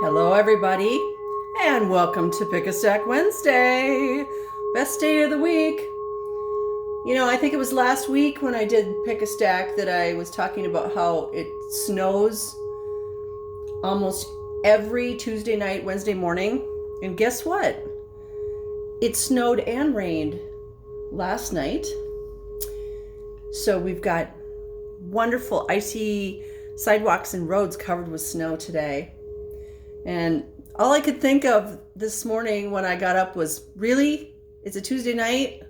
Hello, everybody, and welcome to Pick a Stack Wednesday. Best day of the week. You know, I think it was last week when I did Pick a Stack that I was talking about how it snows almost every Tuesday night, Wednesday morning. And guess what? It snowed and rained last night. So we've got wonderful icy sidewalks and roads covered with snow today. And all I could think of this morning when I got up was, really? It's a Tuesday night?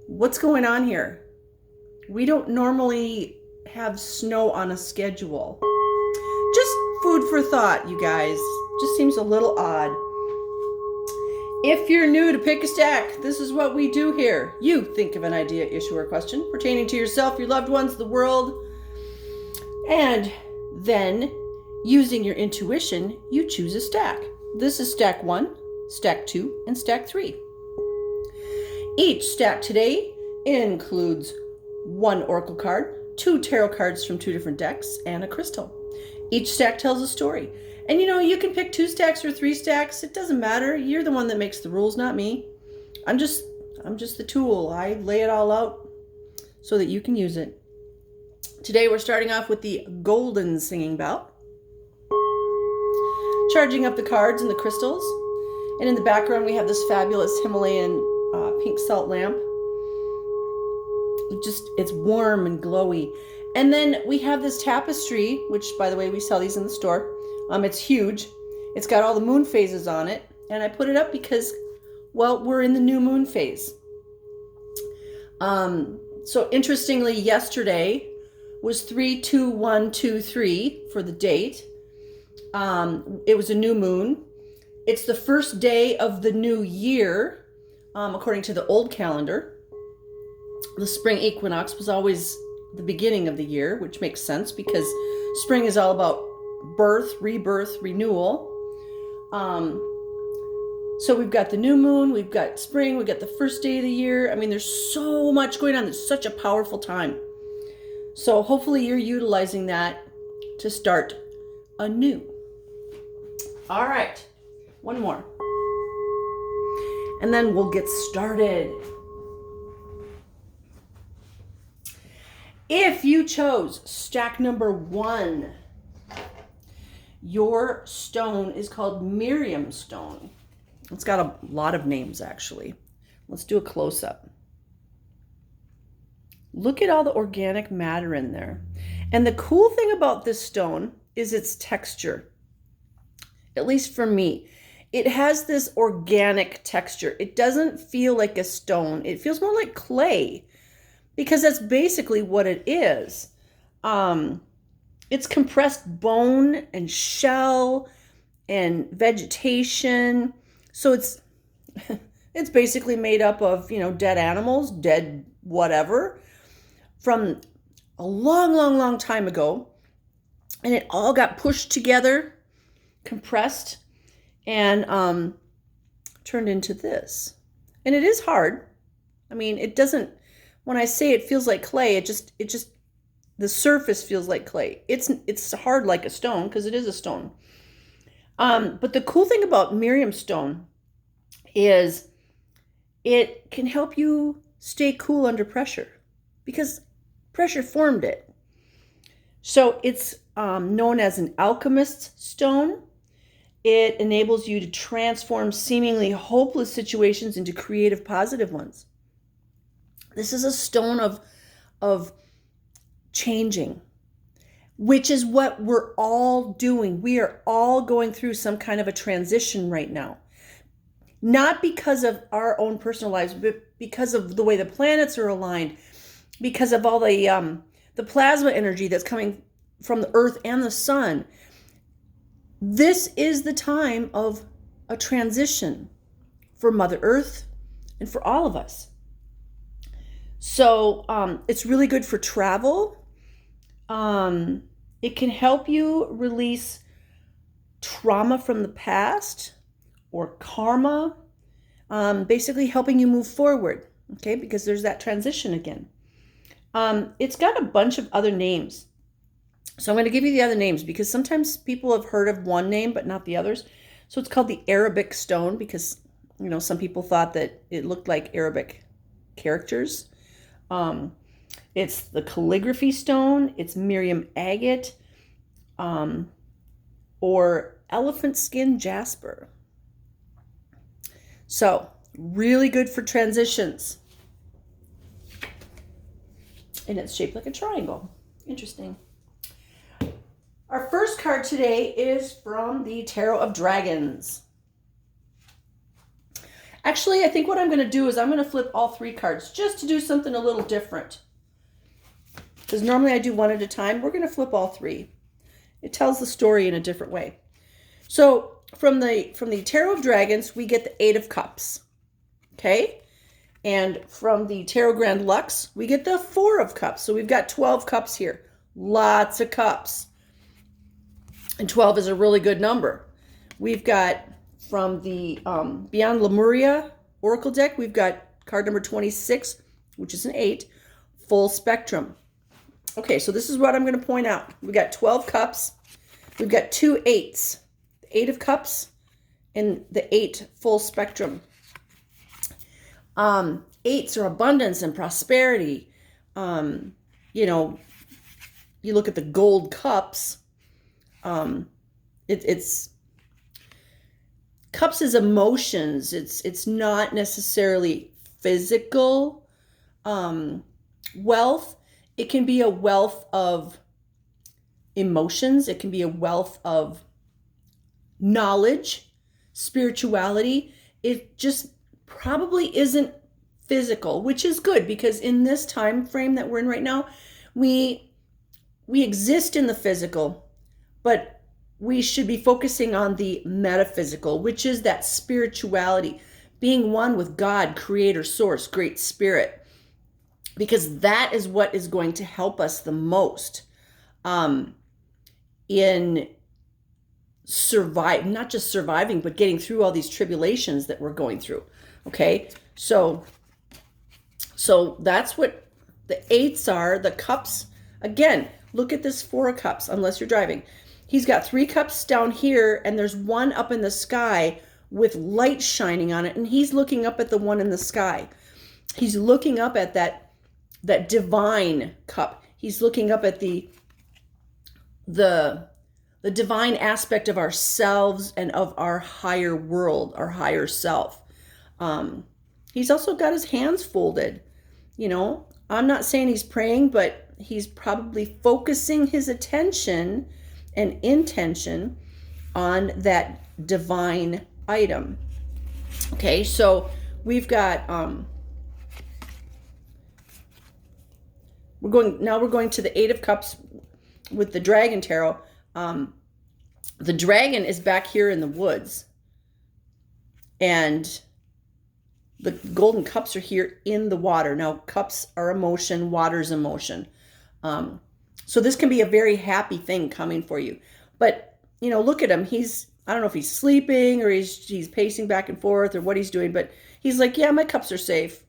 What's going on here? We don't normally have snow on a schedule. Just food for thought, you guys. Just seems a little odd. If you're new to Pick a Stack, this is what we do here. You think of an idea, issue, or question pertaining to yourself, your loved ones, the world, and then using your intuition, you choose a stack. This is stack 1, stack 2, and stack 3. Each stack today includes 1 oracle card, 2 tarot cards from 2 different decks, and a crystal. Each stack tells a story. And you know, you can pick 2 stacks or 3 stacks. It doesn't matter. You're the one that makes the rules, not me. I'm just the tool. I lay it all out so that you can use it. Today we're starting off with the golden singing bell. Charging up the cards and the crystals. And in the background we have this fabulous Himalayan pink salt lamp. It's warm and glowy. And then we have this tapestry, which by the way, we sell these in the store. It's huge. It's got all the moon phases on it. And I put it up because, well, we're in the new moon phase. So interestingly, yesterday was 3-2-1-2-3 for the date. It was a new moon. It's the first day of the new year, according to the old calendar. The spring equinox was always the beginning of the year, which makes sense because spring is all about birth, rebirth, renewal. So we've got the new moon, we've got spring, we've got the first day of the year. I mean, there's so much going on. It's such a powerful time. So hopefully you're utilizing that to start anew. All right, one more. And then we'll get started. If you chose stack number 1, your stone is called Miriam stone. It's got a lot of names, actually. Let's do a close-up. Look at all the organic matter in there. And the cool thing about this stone is its texture. At least for me, it has this organic texture. It doesn't feel like a stone. It feels more like clay because that's basically what it is. It's compressed bone and shell and vegetation. So it's basically made up of, dead animals, dead whatever, from a long, long, long time ago. And it all got pushed together, compressed, and turned into this. And it is hard. I mean, it doesn't, when I say it feels like clay, it just the surface feels like clay. It's hard like a stone because it is a stone. But the cool thing about Miriam stone is it can help you stay cool under pressure because pressure formed it. So it's known as an alchemist's stone. It enables you to transform seemingly hopeless situations into creative, positive ones. This is a stone of changing, which is what we're all doing. We are all going through some kind of a transition right now. Not because of our own personal lives, but because of the way the planets are aligned, because of all the plasma energy that's coming from the earth and the sun. This is the time of a transition for Mother Earth and for all of us. So it's really good for travel. It can help you release trauma from the past or karma, basically helping you move forward, okay, because there's that transition again. It's got a bunch of other names. So I'm going to give you the other names because sometimes people have heard of one name but not the others. So it's called the Arabic stone because, some people thought that it looked like Arabic characters. Um, it's the calligraphy stone. It's Miriam agate, or elephant skin jasper. So really good for transitions. And it's shaped like a triangle. Interesting. Our first card today is from the Tarot of Dragons. Actually, I think what I'm going to do is I'm going to flip all 3 cards just to do something a little different. Because normally I do one at a time. We're going to flip all 3. It tells the story in a different way. So from the Tarot of Dragons, we get the 8 of Cups. Okay? And from the Tarot Grand Luxe, we get the 4 of Cups. So we've got 12 cups here. Lots of cups. And 12 is a really good number. We've got from the Beyond Lemuria Oracle deck, we've got card number 26, which is an 8, full spectrum. Okay, so this is what I'm going to point out. We've got 12 cups. We've got 2 8s. The 8 of Cups and the 8 full spectrum. 8s are abundance and prosperity. You look at the gold cups. It's cups is emotions. It's not necessarily physical wealth. It can be a wealth of emotions. It can be a wealth of knowledge, spirituality. It just probably isn't physical, which is good because in this time frame that we're in right now, we exist in the physical, but we should be focusing on the metaphysical, which is that spirituality, being one with God, creator, source, great spirit, because that is what is going to help us the most in not just surviving, but getting through all these tribulations that we're going through. Okay, so that's what the 8s are. The cups, again, look at this 4 of Cups, unless you're driving. He's got 3 cups down here, and there's one up in the sky with light shining on it, and he's looking up at the one in the sky. He's looking up at that divine cup. He's looking up at the divine aspect of ourselves and of our higher world, our higher self. He's also got his hands folded. I'm not saying he's praying, but he's probably focusing his attention and intention on that divine item. Okay, so we've got we're going to the 8 of Cups with the Dragon Tarot. The dragon is back here in the woods, and the golden cups are here in the water. Now, cups are emotion, water's emotion. So this can be a very happy thing coming for you. But, look at him. I don't know if he's sleeping or he's pacing back and forth or what he's doing, but he's like, yeah, my cups are safe.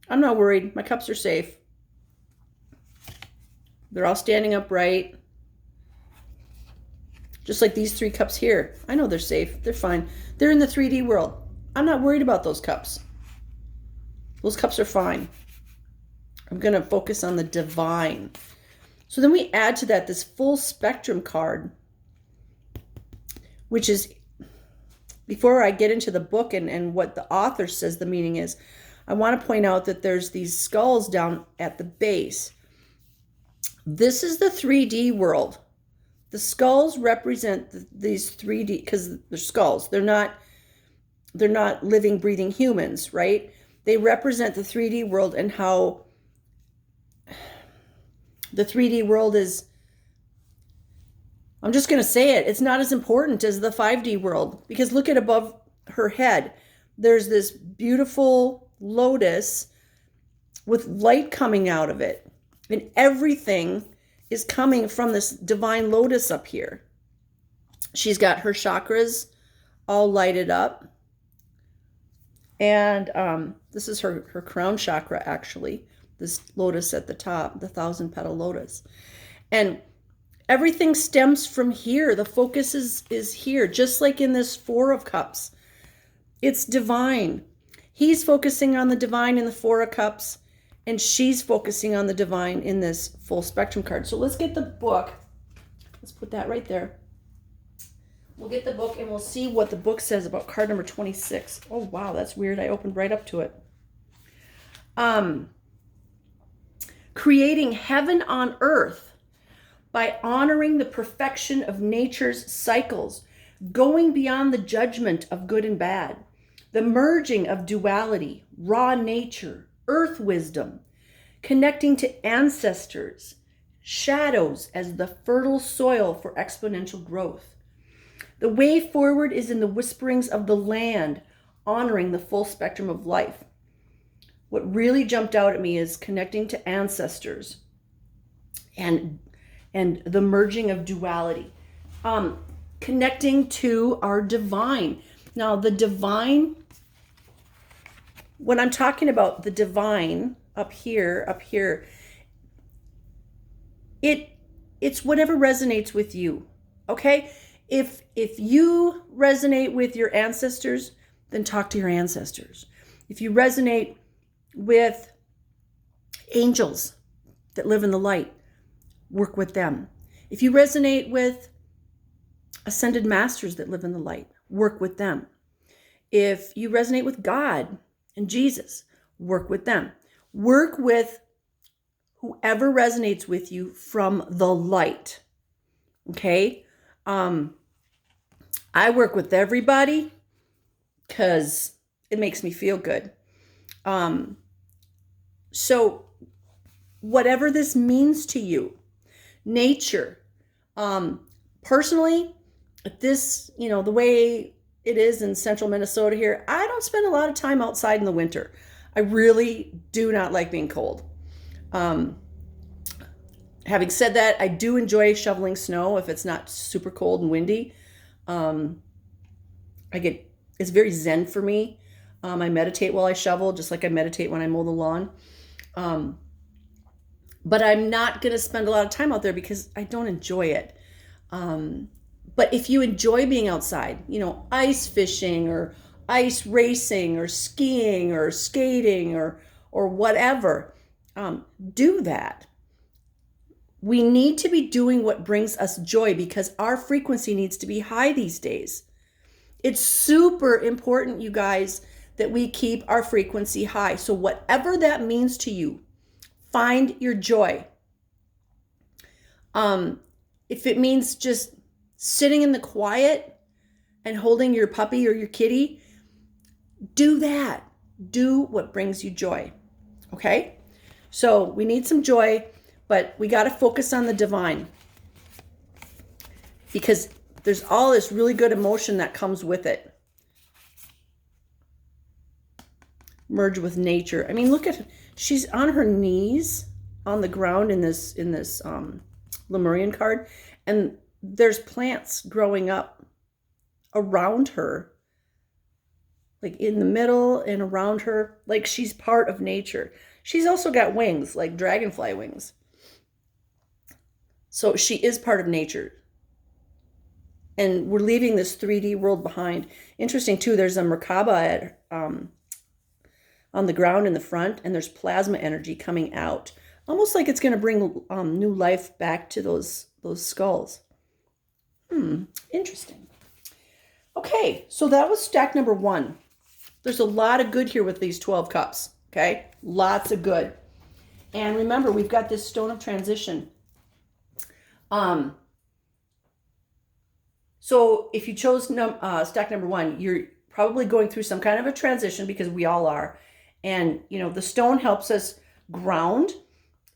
I'm not worried. My cups are safe. They're all standing upright. Just like these 3 cups here. I know they're safe. They're fine. They're in the 3D world. I'm not worried about those cups. Those cups are fine. I'm going to focus on the divine. So then we add to that this full spectrum card, which is, before I get into the book and what the author says the meaning is, I want to point out that there's these skulls down at the base. This is the 3D world. The skulls represent these 3D, because they're skulls. They're not living, breathing humans, right? They represent the 3D world and how the 3D world is, I'm just going to say it, it's not as important as the 5D world. Because look at above her head. There's this beautiful lotus with light coming out of it. And everything is coming from this divine lotus up here. She's got her chakras all lighted up. And this is her crown chakra, actually. This lotus at the top, the 1,000-petal lotus. And Everything stems from here. The focus is here, just like in this Four of Cups. It's divine. He's focusing on the divine in the Four of Cups, and she's focusing on the divine in this full spectrum card. So let's get the book. Let's put that right there. We'll get the book and we'll see what the book says about card number 26. Oh, wow, that's weird. I opened right up to it. Creating heaven on earth by honoring the perfection of nature's cycles, going beyond the judgment of good and bad, the merging of duality, raw nature, earth wisdom, connecting to ancestors, shadows as the fertile soil for exponential growth. The way forward is in the whisperings of the land, honoring the full spectrum of life. What really jumped out at me is connecting to ancestors and the merging of duality. Connecting to our divine. Now, the divine, when I'm talking about the divine up here, it's whatever resonates with you, okay? If you resonate with your ancestors, then talk to your ancestors. If you resonate with angels that live in the light, work with them. If you resonate with ascended masters that live in the light, work with them. If you resonate with God and Jesus, work with them. Work with whoever resonates with you from the light. Okay? I work with everybody because it makes me feel good. So whatever this means to you, nature, personally, this, the way it is in central Minnesota here, I don't spend a lot of time outside in the winter. I really do not like being cold. Having said that, I do enjoy shoveling snow if it's not super cold and windy. It's very zen for me. I meditate while I shovel, just like I meditate when I mow the lawn. But I'm not going to spend a lot of time out there because I don't enjoy it. But if you enjoy being outside, ice fishing or ice racing or skiing or skating or whatever, do that. We need to be doing what brings us joy because our frequency needs to be high these days. It's super important, you guys, that we keep our frequency high. So whatever that means to you, find your joy. If it means just sitting in the quiet and holding your puppy or your kitty, do that. Do what brings you joy. Okay? So we need some joy, but we got to focus on the divine because there's all this really good emotion that comes with it. Merge with nature. I mean, look at, she's on her knees on the ground in this Lemurian card, and there's plants growing up around her, like in the middle and around her, like she's part of nature. She's also got wings, like dragonfly wings. So she is part of nature. And we're leaving this 3D world behind. Interesting too, there's a Merkaba on the ground in the front, and there's plasma energy coming out. Almost like it's going to bring new life back to those skulls. Interesting. Okay, so that was stack number 1. There's a lot of good here with these 12 cups, okay? Lots of good. And remember, we've got this stone of transition. So if you chose stack number 1, you're probably going through some kind of a transition because we all are. And, the stone helps us ground.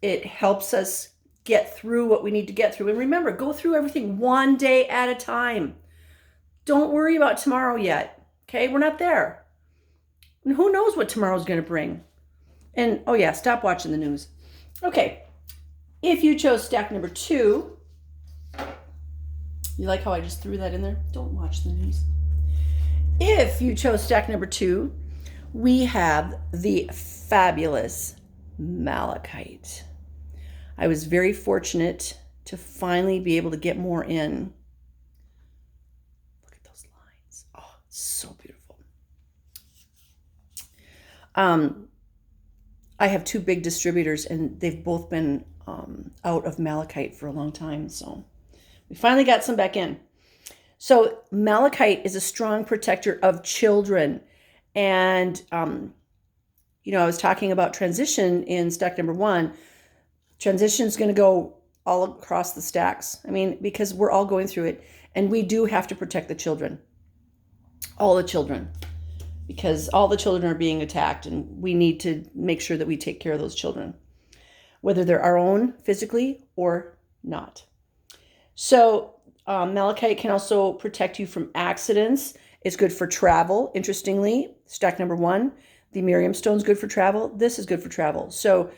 It helps us get through what we need to get through. And remember, go through everything one day at a time. Don't worry about tomorrow yet. Okay, we're not there. And who knows what tomorrow's going to bring. And, oh yeah, stop watching the news. Okay, if you chose stack number 2, you like how I just threw that in there? Don't watch the news. If you chose stack number 2, we have the fabulous Malachite. I was very fortunate to finally be able to get more in. Look at those lines. Oh, it's so beautiful. I have two big distributors, and they've both been out of malachite for a long time. So we finally got some back in. So malachite is a strong protector of children. And, I was talking about transition in stack number 1. Transition is going to go all across the stacks. I mean, because we're all going through it. And we do have to protect the children. All the children. Because all the children are being attacked. And we need to make sure that we take care of those children. Whether they're our own physically or not. So malachite can also protect you from accidents. It's good for travel. Interestingly, stack number 1, the Miriam stone is good for travel. This is good for travel. So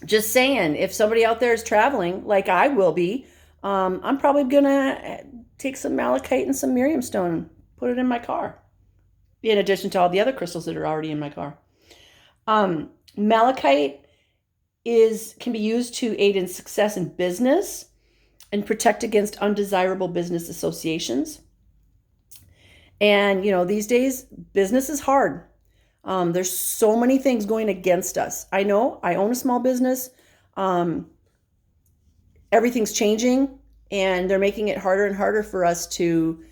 just saying, if somebody out there is traveling, like I will be, I'm probably going to take some malachite and some Miriam stone and put it in my car, in addition to all the other crystals that are already in my car. Malachite can be used to aid in success in business and protect against undesirable business associations. And, these days, business is hard. There's so many things going against us. I know, I own a small business. Everything's changing, and they're making it harder and harder for us to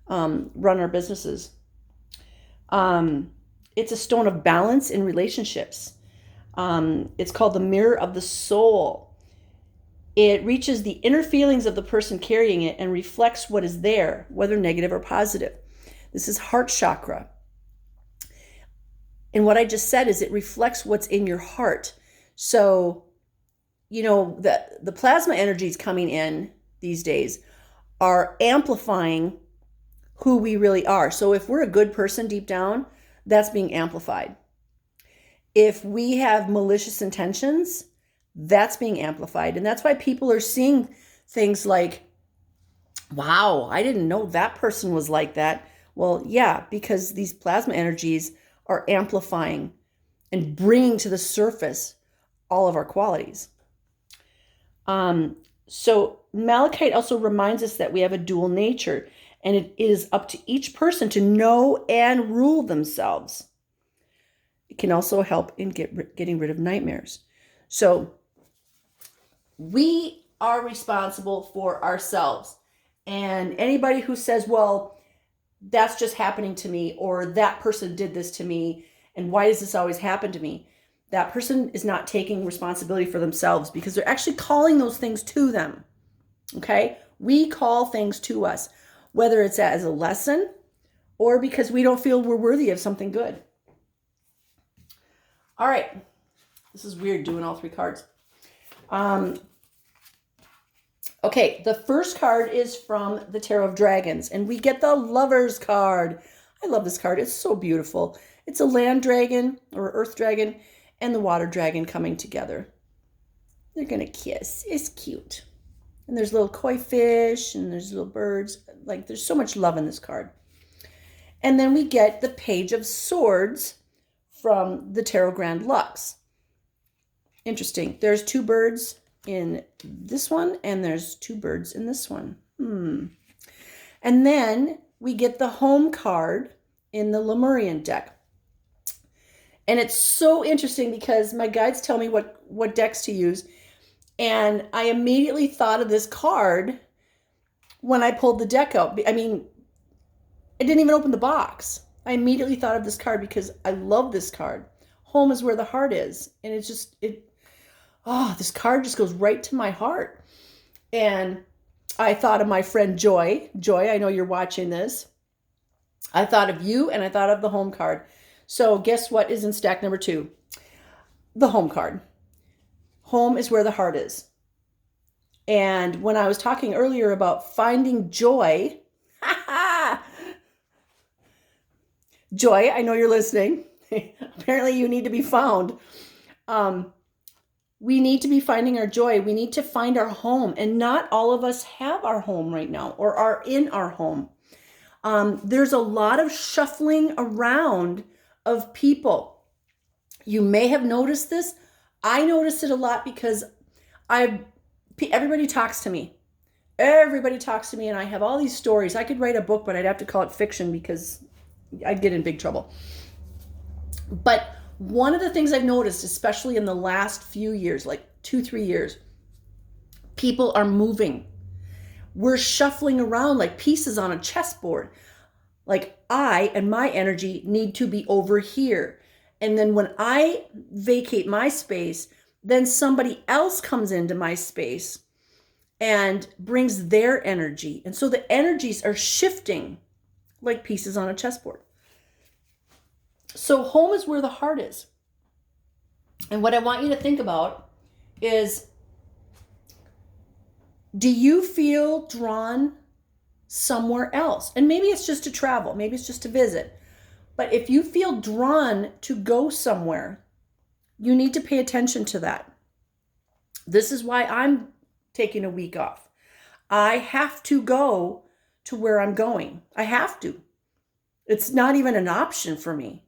run our businesses. It's a stone of balance in relationships. It's called the mirror of the soul. It reaches the inner feelings of the person carrying it and reflects what is there, whether negative or positive. This is heart chakra. And what I just said is it reflects what's in your heart. So, the plasma energies coming in these days are amplifying who we really are. So if we're a good person deep down, that's being amplified. If we have malicious intentions, that's being amplified. And that's why people are seeing things like, wow, I didn't know that person was like that. Well, yeah, because these plasma energies are amplifying and bringing to the surface all of our qualities. So malachite also reminds us that we have a dual nature, and it is up to each person to know and rule themselves. It can also help in getting rid of nightmares. So we are responsible for ourselves. And anybody who says, well, that's just happening to me, or that person did this to me, and why does this always happen to me? That person is not taking responsibility for themselves, because they're actually calling those things to them. Okay? We call things to us, whether it's as a lesson or because we don't feel we're worthy of something good. All right. This is weird doing all 3 cards. Okay, the first card is from the Tarot of Dragons, and we get the Lover's card. I love this card. It's so beautiful. It's a land dragon or earth dragon and the water dragon coming together. They're going to kiss. It's cute. And there's little koi fish and there's little birds. Like, there's so much love in this card. And then we get the Page of Swords from the Tarot Grand Luxe. Interesting. There's 2 birds in this one, and there's 2 birds in this one. And then we get the Home card in the Lemurian deck. And it's so interesting because my guides tell me what decks to use. And I immediately thought of this card when I pulled the deck out. I mean, I didn't even open the box. I immediately thought of this card because I love this card. Home is where the heart is. And it's just, this card just goes right to my heart. And I thought of my friend Joy. Joy, I know you're watching this. I thought of you, and I thought of the Home card. So guess what is in stack number 2? The Home card. Home is where the heart is. And when I was talking earlier about finding joy, Joy, I know you're listening. Apparently you need to be found. We need to be finding our joy. We need to find our home. And not all of us have our home right now or are in our home. There's a lot of shuffling around of people. You may have noticed this. I noticed it a lot because I've Everybody talks to me. Everybody talks to me, and I have all these stories. I could write a book, but I'd have to call it fiction because I'd get in big trouble. But one of the things I've noticed, especially in the last few years, like 2-3 years, people are moving. We're shuffling around like pieces on a chessboard. Like I and my energy need to be over here. And then when I vacate my space, then somebody else comes into my space and brings their energy. And so the energies are shifting like pieces on a chessboard. So home is where the heart is. And what I want you to think about is, do you feel drawn somewhere else? And maybe it's just to travel, maybe it's just to visit. But if you feel drawn to go somewhere, you need to pay attention to that. This is why I'm taking a week off. I have to go to where I'm going. I have to. It's not even an option for me.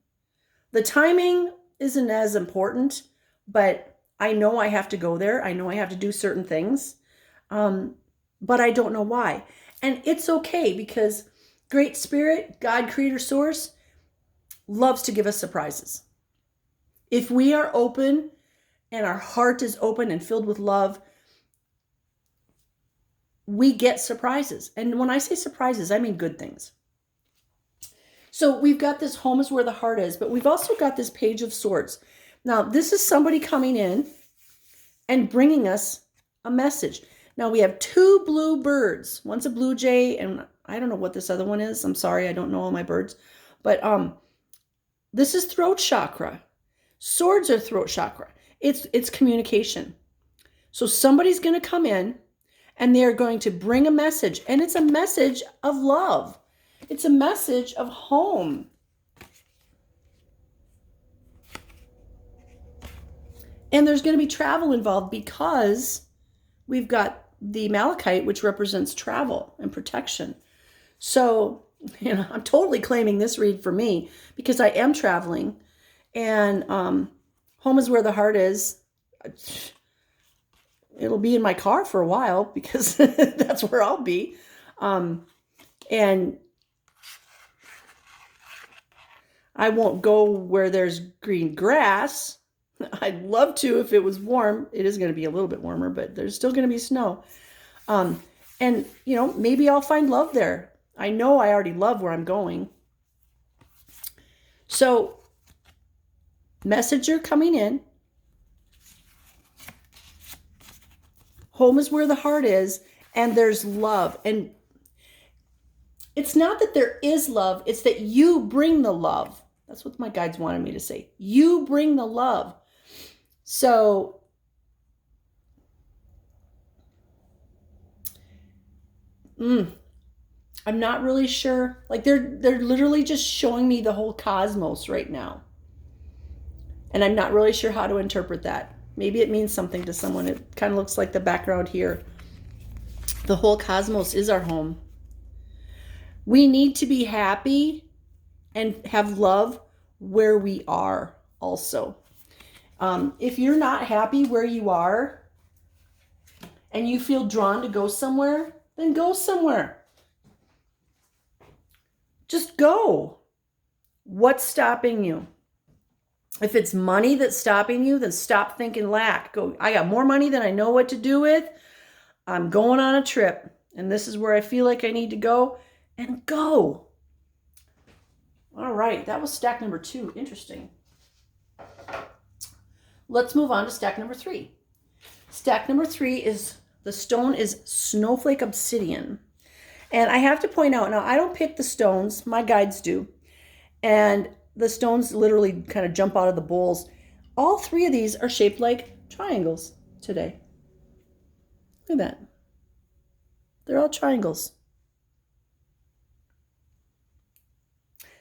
The timing isn't as important, but I know I have to go there. I know I have to do certain things, but I don't know why. And it's okay, because Great Spirit, God, Creator, Source, loves to give us surprises. If we are open and our heart is open and filled with love, we get surprises. And when I say surprises, I mean good things. So we've got this home is where the heart is, but we've also got this Page of Swords. Now, this is somebody coming in and bringing us a message. Now, we have 2 blue birds. One's a blue jay, and I don't know what this other one is. I'm sorry, I don't know all my birds. But this is throat chakra. Swords are throat chakra. It's communication. So somebody's going to come in, and they're going to bring a message, and it's a message of love. It's a message of home. And there's going to be travel involved because we've got the Malachite, which represents travel and protection. So, I'm totally claiming this read for me because I am traveling, and home is where the heart is. It'll be in my car for a while because that's where I'll be. And I won't go where there's green grass. I'd love to if it was warm. It is going to be a little bit warmer, but there's still going to be snow. And, maybe I'll find love there. I know I already love where I'm going. So, messenger coming in. Home is where the heart is, and there's love. And it's not that there is love, it's that you bring the love. That's what my guides wanted me to say. You bring the love. So, I'm not really sure. Like they're literally just showing me the whole cosmos right now. And I'm not really sure how to interpret that. Maybe it means something to someone. It kind of looks like the background here. The whole cosmos is our home. We need to be happy and have love where we are also. If you're not happy where you are and you feel drawn to go somewhere, then go somewhere. Just go. What's stopping you? If it's money that's stopping you, then stop thinking lack. Go, I got more money than I know what to do with. I'm going on a trip, and this is where I feel like I need to go, and go. All right, that was stack number 2. Interesting. Let's move on to stack number 3. Stack number 3 is, the stone is Snowflake Obsidian. And I have to point out, now I don't pick the stones, my guides do. And the stones literally kind of jump out of the bowls. All 3 of these are shaped like triangles today. Look at that. They're all triangles.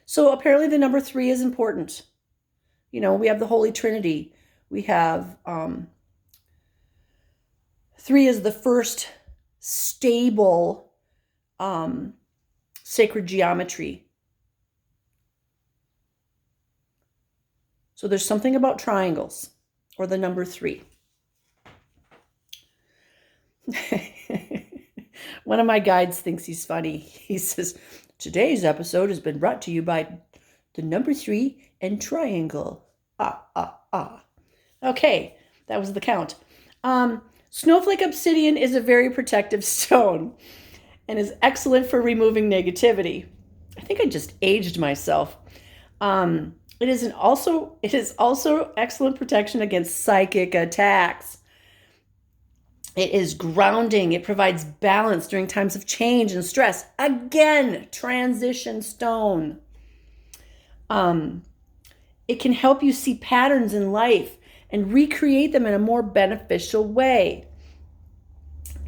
So apparently the number 3 is important. We have the Holy Trinity. We have 3 is the first stable sacred geometry. So there's something about triangles or the number 3. One of my guides thinks he's funny. He says, today's episode has been brought to you by the number 3 and triangle. Ah, ah, ah. Okay, that was the count. Snowflake obsidian is a very protective stone and is excellent for removing negativity. I think I just aged myself. It is also excellent protection against psychic attacks. It is grounding. It provides balance during times of change and stress. Again, transition stone. It can help you see patterns in life and recreate them in a more beneficial way.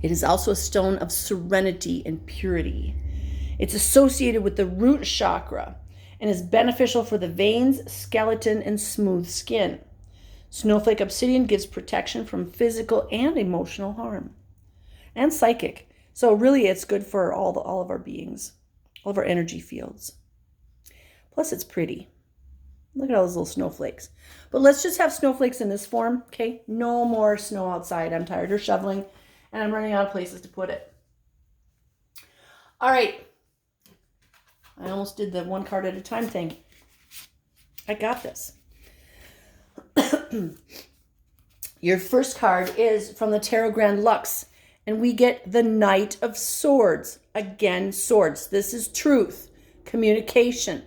It is also a stone of serenity and purity. It's associated with the root chakra and is beneficial for the veins, skeleton, and smooth skin. Snowflake obsidian gives protection from physical and emotional harm and psychic. So really it's good for all of our beings, all of our energy fields. Plus it's pretty. Look at all those little snowflakes. But let's just have snowflakes in this form, okay? No more snow outside. I'm tired of shoveling and I'm running out of places to put it. All right. I almost did the one card at a time thing. I got this. Your first card is from the Tarot Grand Luxe, and we get the Knight of Swords. Again, swords. This is truth, communication.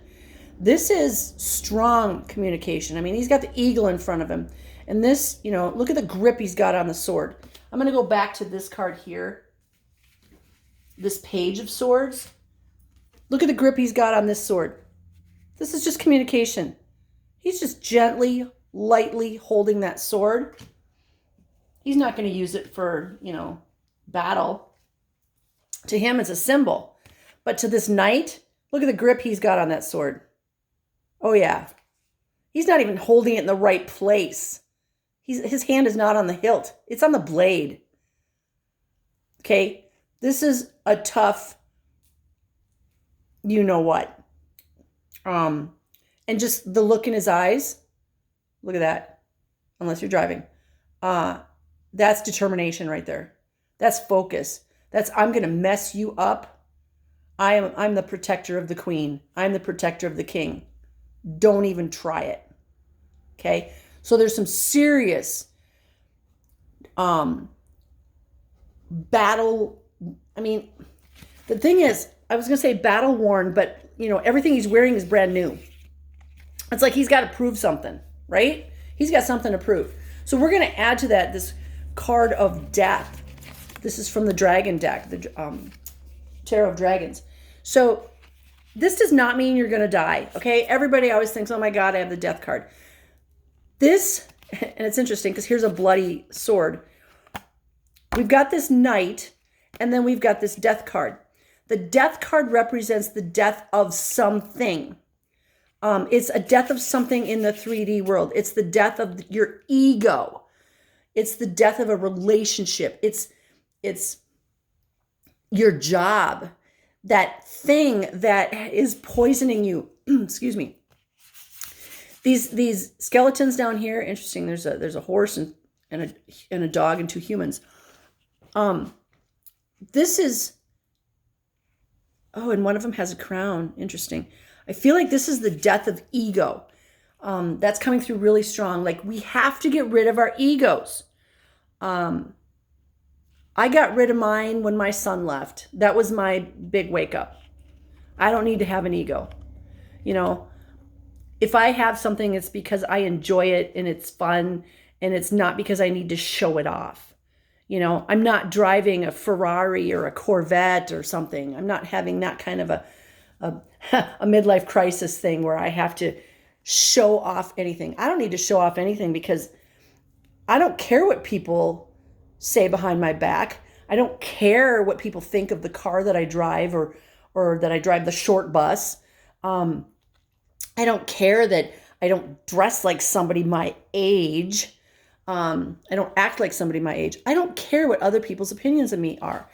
This is strong communication. I mean, he's got the eagle in front of him. And this, look at the grip he's got on the sword. I'm going to go back to this card here. This Page of Swords. Look at the grip he's got on this sword. This is just communication. He's just gently, lightly holding that sword. He's not going to use it for, battle. To him, it's a symbol. But to this knight, look at the grip he's got on that sword. Oh, yeah. He's not even holding it in the right place. His hand is not on the hilt. It's on the blade. Okay? This is a tough, you-know-what. And just the look in his eyes. Look at that. Unless you're driving. That's determination right there. That's focus. That's, I'm going to mess you up. I'm the protector of the queen. I'm the protector of the king. Don't even try it. Okay? So there's some serious battle. I mean, the thing is, I was going to say battle worn, but everything he's wearing is brand new. It's like he's got to prove something, right? He's got something to prove. So we're going to add to that this card of death. This is from the Dragon deck, the Tarot of Dragons. So this does not mean you're going to die, okay? Everybody always thinks, oh my God, I have the death card. This, and it's interesting because here's a bloody sword. We've got this knight, and then we've got this death card. The death card represents the death of something. It's a death of something in the 3D world. It's the death of your ego. It's the death of a relationship. It's your job. That thing that is poisoning you. Excuse me. These skeletons down here, interesting. There's a horse and a dog and 2 humans. This is, and one of them has a crown. Interesting. I feel like this is the death of ego. That's coming through really strong. Like, we have to get rid of our egos. I got rid of mine when my son left. That was my big wake up. I don't need to have an ego. If I have something, it's because I enjoy it and it's fun, and it's not because I need to show it off. I'm not driving a Ferrari or a Corvette or something. I'm not having that kind of a midlife crisis thing where I have to show off anything. I don't need to show off anything because I don't care what people say behind my back. I don't care what people think of the car that I drive or that I drive the short bus. I don't care that I don't dress like somebody my age. I don't act like somebody my age. I don't care what other people's opinions of me are.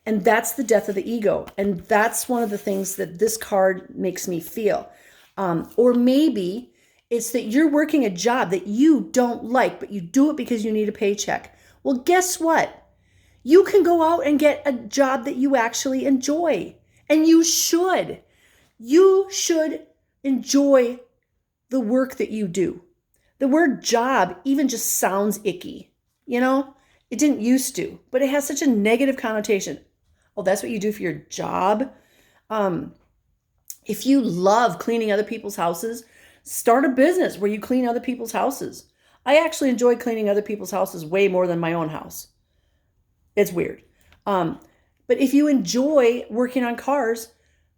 And that's the death of the ego. And that's one of the things that this card makes me feel. Or maybe it's that you're working a job that you don't like, but you do it because you need a paycheck. Well, guess what? You can go out and get a job that you actually enjoy. And you should. You should enjoy the work that you do. The word job even just sounds icky, you know? It didn't used to, but it has such a negative connotation. Oh, that's what you do for your job? If you love cleaning other people's houses, start a business where you clean other people's houses. I actually enjoy cleaning other people's houses way more than my own house. It's weird. But if you enjoy working on cars,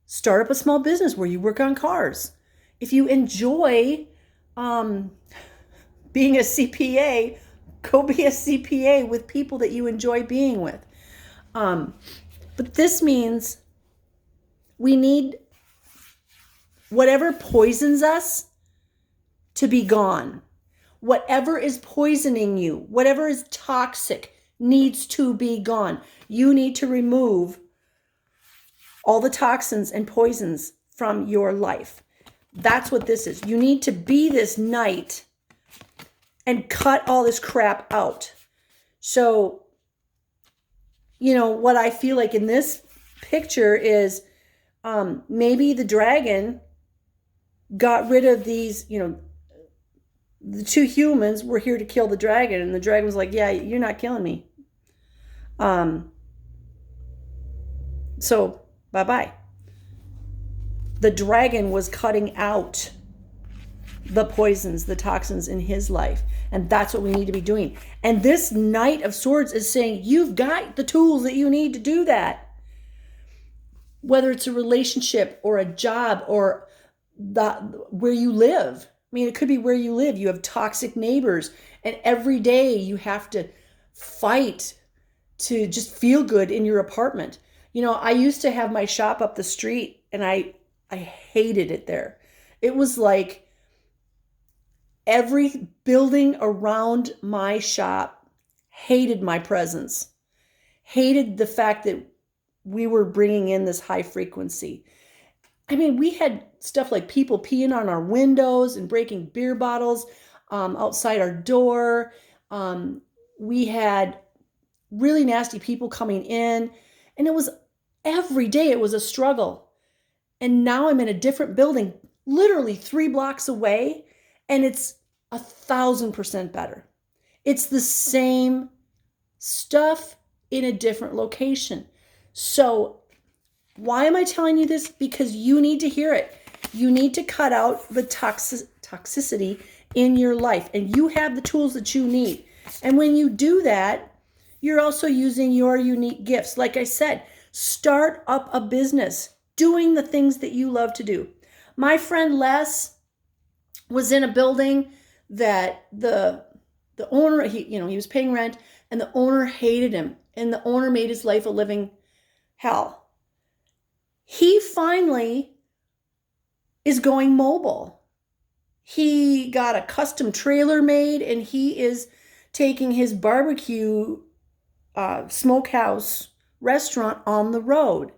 start up a small business where you work on cars. If you enjoy being a CPA, go be a CPA with people that you enjoy being with. But this means we need whatever poisons us to be gone. Whatever is poisoning you, whatever is toxic, needs to be gone. You need to remove all the toxins and poisons from your life. That's what this is. You need to be this knight and cut all this crap out. So, you know, what I feel like in this picture is maybe the dragon got rid of these, you know, the two humans were here to kill the dragon, and the dragon was like, yeah, you're not killing me. So bye-bye. The dragon was cutting out the poisons, the toxins in his life. And that's what we need to be doing. And this Knight of Swords is saying, you've got the tools that you need to do that. Whether it's a relationship or a job or where you live. I mean, it could be where you live. You have toxic neighbors, and every day you have to fight to just feel good in your apartment. You know, I used to have my shop up the street, and I hated it there. It was like every building around my shop hated my presence, hated the fact that we were bringing in this high frequency. I mean, we had stuff like people peeing on our windows and breaking beer bottles outside our door. We had really nasty people coming in, and it was every day it was a struggle. And now I'm in a different building, literally 3 blocks away, and it's 1,000% better. It's the same stuff in a different location. So why am I telling you this? Because you need to hear it. You need to cut out the toxicity in your life, and you have the tools that you need. And when you do that, you're also using your unique gifts. Like I said, start up a business doing the things that you love to do. My friend Les was in a building that the owner, he was paying rent, and the owner hated him, and the owner made his life a living hell. He finally is going mobile. He got a custom trailer made, and he is taking his barbecue smokehouse restaurant on the road.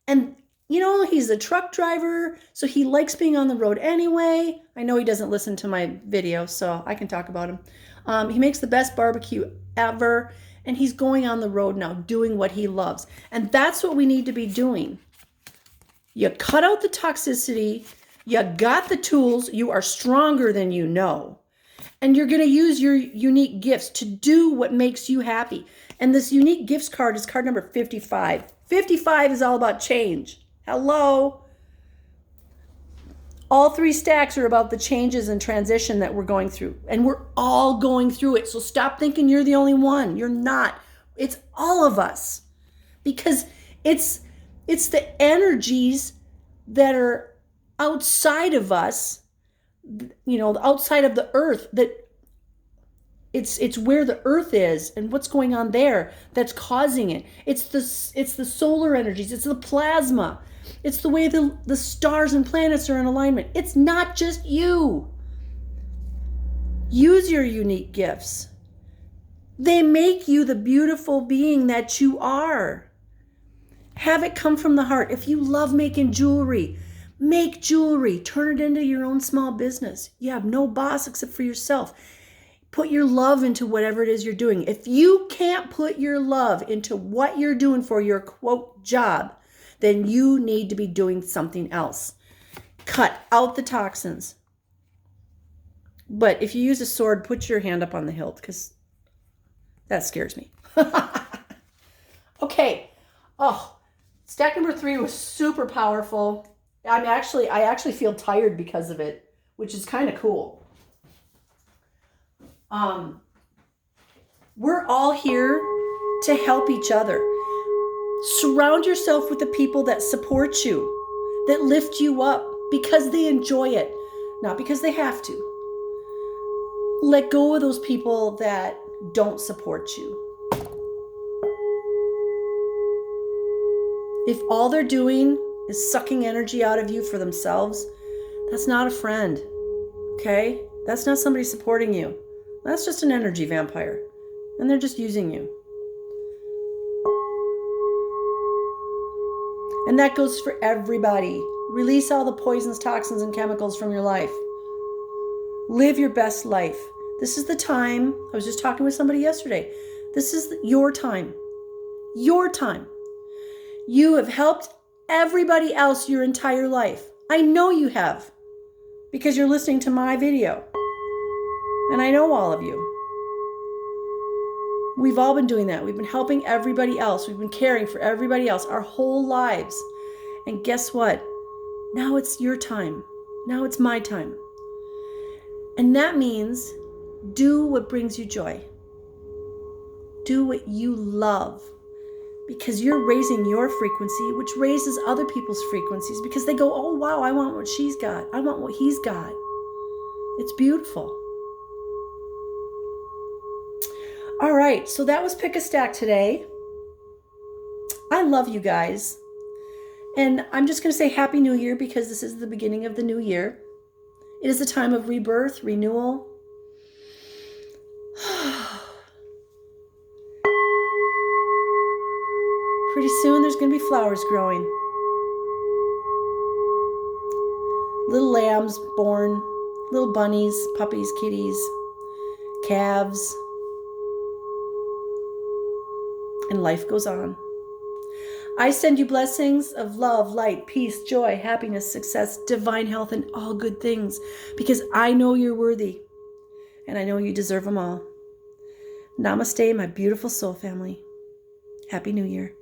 And, you know, he's a truck driver, so he likes being on the road anyway. I know he doesn't listen to my video, so I can talk about him. He makes the best barbecue ever, and he's going on the road now, doing what he loves. And that's what we need to be doing. You cut out the toxicity, you got the tools, you are stronger than you know, and you're going to use your unique gifts to do what makes you happy. And this unique gifts card is card number 55. 55 is all about change. Hello. All 3 stacks are about the changes and transition that we're going through, and we're all going through it. So stop thinking you're the only one. You're not. It's all of us, because it's the energies that are outside of us, you know, outside of the earth, that it's where the earth is and what's going on there that's causing it. It's the solar energies, it's the plasma, it's the way the stars and planets are in alignment. It's not just you. Use your unique gifts. They make you the beautiful being that you are. Have it come from the heart. If you love making jewelry, make jewelry. Turn it into your own small business. You have no boss except for yourself. Put your love into whatever it is you're doing. If you can't put your love into what you're doing for your quote job, then you need to be doing something else. Cut out the toxins. But if you use a sword, put your hand up on the hilt, because that scares me. Okay. Oh, stack number 3 was super powerful. I actually feel tired because of it, which is kind of cool. We're all here to help each other. Surround yourself with the people that support you, that lift you up because they enjoy it, not because they have to. Let go of those people that don't support you. If all they're doing is sucking energy out of you for themselves, that's not a friend, okay? That's not somebody supporting you. That's just an energy vampire, and they're just using you. And that goes for everybody. Release all the poisons, toxins, and chemicals from your life. Live your best life. This is the time. I was just talking with somebody yesterday. This is your time. Your time. You have helped everybody else your entire life. I know you have, because you're listening to my video. And I know all of you. We've all been doing that. We've been helping everybody else. We've been caring for everybody else our whole lives. And guess what? Now it's your time. Now it's my time. And that means do what brings you joy. Do what you love. Because you're raising your frequency, which raises other people's frequencies, because they go, oh, wow, I want what she's got. I want what he's got. It's beautiful. All right, so that was Pick a Stack today. I love you guys. And I'm just going to say Happy New Year, because this is the beginning of the new year. It is a time of rebirth, renewal. Pretty soon there's going to be flowers growing. Little lambs born, little bunnies, puppies, kitties, calves. And life goes on. I send you blessings of love, light, peace, joy, happiness, success, divine health, and all good things, because I know you're worthy, and I know you deserve them all. Namaste, my beautiful soul family. Happy New Year.